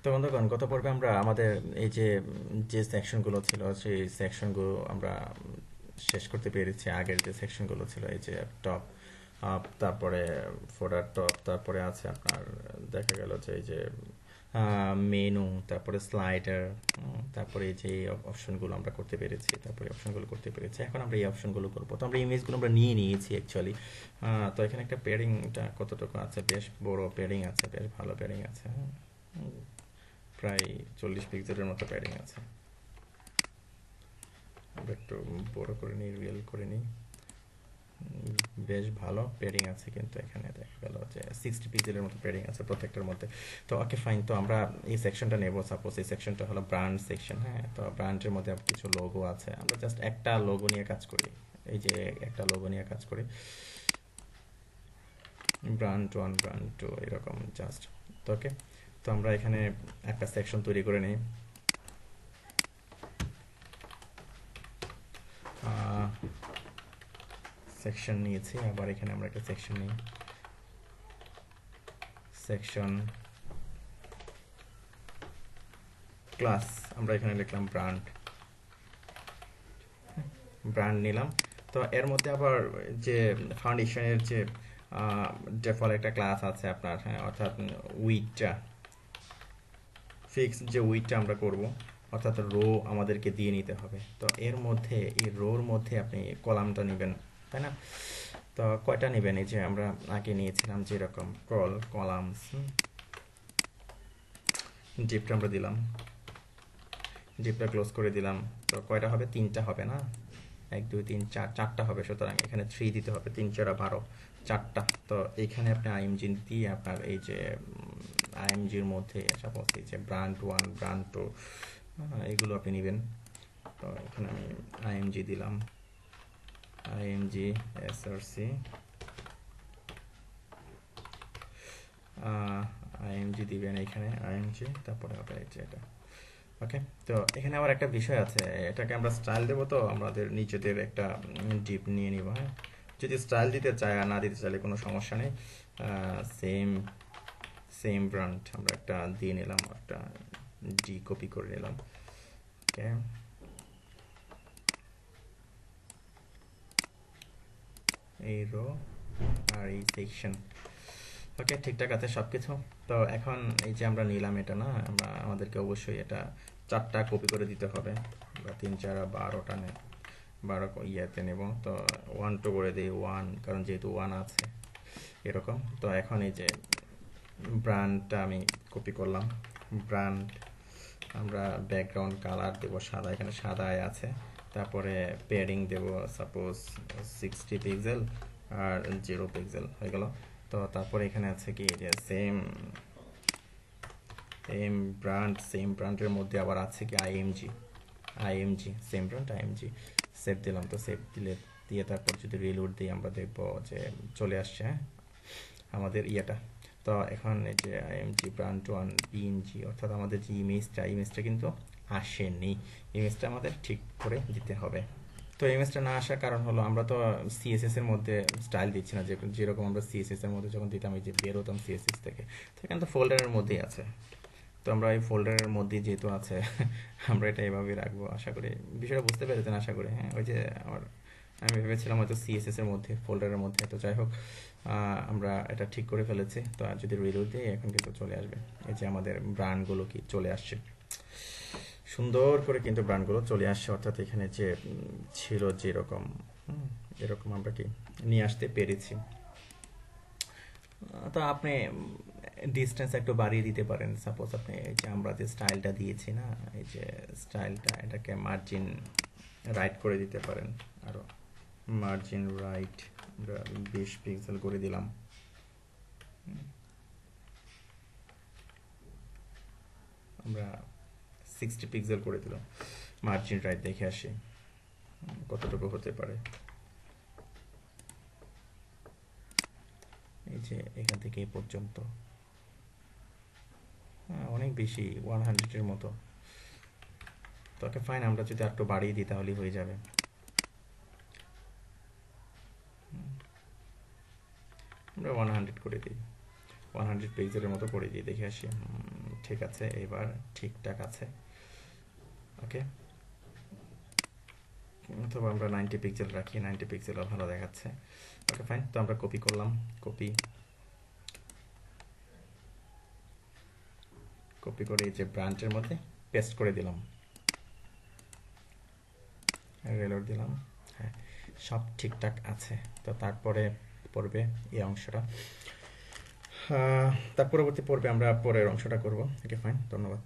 তো বন্ধুগণ, গত পর্বে আমরা আমাদের এই যে যে সেকশনগুলো ছিল সেই সেকশনগুলো আমরা শেষ করতে পেরেছি। আগের যে সেকশনগুলো ছিল, এই যে টপ আপ, তারপরে ফোল্ডার টপ, তারপরে আছে আপনার দেখা গেল যে এই যে মেনু, তারপরে স্লাইডার, তারপরে এই যে অপশনগুলো আমরা করতে পেরেছি, তারপরে অপশনগুলো করতে পেরেছি। এখন আমরা এই অপশনগুলো করবো। তো আমরা ইমেজগুলো আমরা নিয়ে নিয়েছি অ্যাকচুয়ালি। তো এখানে একটা পেয়ারিংটা কতটুকু আছে, বেশ বড় পেয়ারিং আছে, বেশ ভালো পেয়ারিং আছে। প্রায় 40 পিক্সেলের মতো প্যাডিং আছে। আমরা একটু বড় করে নিই, রিয়েল করে নিই। বেশ ভালো প্যাডিং আছে, কিন্তু এখানে দেখা গেল যে 60 পিক্সেলের মতো প্যাডিং আছে প্রত্যেকটার মধ্যে। তো ওকে ফাইন, তো আমরা এই সেকশনটা নেব। সাপোজ এই সেকশনটা হলো ব্র্যান্ড সেকশন। হ্যাঁ, তো ব্র্যান্ডের মধ্যে কিছু লোগো আছে, আমরা জাস্ট একটা লোগো নিয়ে কাজ করি। এই যে একটা লোগো নিয়ে কাজ করি, ব্র্যান্ড 1, ব্র্যান্ড 2, এরকম জাস্ট। তো ওকে, তো আমরা এখানে একটা সেকশন তৈরি করে নিই। সেকশন নিয়েছি, আবার এখানে আমরা একটা সেকশন নিই। সেকশন ক্লাস, আমরা এখানে লিখলাম ব্র্যান্ড, ব্র্যান্ড নিলাম। তো এর মধ্যে আবার যে ফাউন্ডেশনের যে ডিফল্ট একটা ক্লাস আছে আপনার, হ্যাঁ, অর্থাৎ উইডটা, ফিক্স যে উইডটা আমরা করব, অর্থাৎ রো আমাদেরকে দিয়ে নিতে হবে। তো এর মধ্যে, এই রোর মধ্যে আপনি কলামটা নেবেন, তাই না? তো কয়টা নেবেন? এই যে আমরা আগে নিয়েছিলাম যেরকম কলামস, ডিপটা আমরা দিলাম, ডিপটা ক্লোজ করে দিলাম। তো কয়টা হবে? 3টা হবে না? 1 2 3 4, 4টা হবে। সুতরাং এখানে 3 দিতে হবে, 3 4 12, 4টা। তো এইখানে আপনি আইএমজি দিয়ে আপনার এই যে আইএমজির মধ্যে সাপোজ এই যে ব্র্যান্ড 1, ব্র্যান্ড 2, এগুলো আপনি নেবেন। তো এখানে আমি আইএমজি দিলাম, আইএমজি এসআরসি, আইএমজি দিবেন এখানে, আইএমজি, তারপরে হবে এই যে এটা। ওকে, তো এখানে আবার একটা বিষয় আছে, এটাকে আমরা স্টাইল দেবো। তো আমাদের নিজেদের একটা ডিপ নিয়ে নিব। হ্যাঁ, যদি স্টাইল দিতে চাই আর না দিতে চাইলে কোনো সমস্যা নেই। সেম সেম ব্র্যান্ড আমরা একটা দিয়ে নিলাম, একটা ডি কপি করে নিলাম। ওকে, এই রো আর এই সেকশন। ওকে, ঠিকঠাক আছে সব কিছু। তো এখন এই যে আমরা নিলাম এটা, না, আমরা আমাদেরকে অবশ্যই এটা 4টা কপি করে দিতে হবে। আমরা 3 4 12টা নেই, 12 ইয়েতে নেব। তো 1 2 করে দিই, 1, কারণ যেহেতু 1 আছে এরকম। তো এখন এই যে ব্র্যান্ডটা আমি কপি করলাম, ব্র্যান্ড, আমরা ব্যাকগ্রাউন্ড কালার দেব সাদা, এখানে সাদায় আছে। তারপরে প্যাডিং দেব সাপোজ 60 পিক্সেল আর 0 পিক্সেল হয়ে গেল। তো তারপরে এখানে আছে কি যে সেম সেম ব্র্যান্ড, সেম ব্র্যান্ডের মধ্যে আবার আছে কি IMG, IMG same brand, IMG save দিলাম। তো সেভ দিলে দিয়ে তারপর যদি রিলোড দিই আমরা দেখবো যে চলে আসছে, হ্যাঁ, আমাদের ইয়েটা। তো এখন এই যে আইএমজি ব্র্যান্ড 1 পিএনজি, অর্থাৎ আমাদের যে ইমেজটা, ইমেজটা কিন্তু আসেনি। ইমেজটা আমাদের ঠিক করে দিতে হবে। তো ইমেজটা না আসার কারণ হলো আমরা তো সিএসএস এর মধ্যে স্টাইল দিচ্ছি না, যেরকম আমরা সিএসএস এর মধ্যে যখন দিতাম, এই যে বের হতাম সিএসএস থেকে, তো এখানে তো ফোল্ডারের মধ্যেই আছে। তো আমরা এই ফোল্ডারের মধ্যে যেহেতু আছে আমরা এটা এভাবেই রাখবো। আশা করি বিষয়টা বুঝতে পেরেছেন, আশা করি। হ্যাঁ, ওই যে আমার, আমি ভেবেছিলাম হয়তো সিএসএস এর মধ্যে, ফোল্ডারের মধ্যে। তো যাই হোক, আমরা এটা ঠিক করে ফেলেছি। তো আর যদি রিলোড দিই এখন কিন্তু চলে আসবে, এই যে আমাদের ব্র্যান্ডগুলো কি চলে আসছে সুন্দর করে, কিন্তু ব্র্যান্ডগুলো চলে আসছে। অর্থাৎ এখানে যে ছিল যেরকম, এরকম আমরা কি নিয়ে আসতে পেরেছি। তো আপনি ডিস্টেন্স একটু বাড়িয়ে দিতে পারেন। সাপোজ আপনি এই যে আমরা যে স্টাইলটা দিয়েছি না, এই যে স্টাইলটা, এটাকে মার্জিন রাইট করে দিতে পারেন আরো। মার্জিন রাইট আমরা 20 পিক্সেল করে দিলাম। আমরা 60 পিক্সেল করে দিলাম। মার্জিন রাইট দেখে আসি কতটুকু হতে পারে। এই যে এখান থেকে এই পর্যন্ত, অনেক বেশি, 100-এর মতো। তো ওকে ফাইন, আমরা যদি একটু বাড়িয়ে দিই তাহলেই হয়ে যাবে। আমরা 100 করে দিই, 100 পিক্সেলের মতো করে দিই, দেখে আসি। ঠিক আছে, এবার ঠিকঠাক আছে। ওকে, অথবা আমরা 90 পিক্সেল রাখি, 90 পিক্সেলও ভালো দেখাচ্ছে। ওকে ফাইন, তো আমরা কপি করলাম, কপি করে এই যে ব্রান্চের মধ্যে পেস্ট করে দিলাম, রিলোড দিলাম। হ্যাঁ, সব ঠিকঠাক আছে। তো তারপরে পড়বে এই অংশটা, তার পরবর্তী পর্বে আমরা পরের অংশটা করব। ওকে ফাইন, ধন্যবাদ।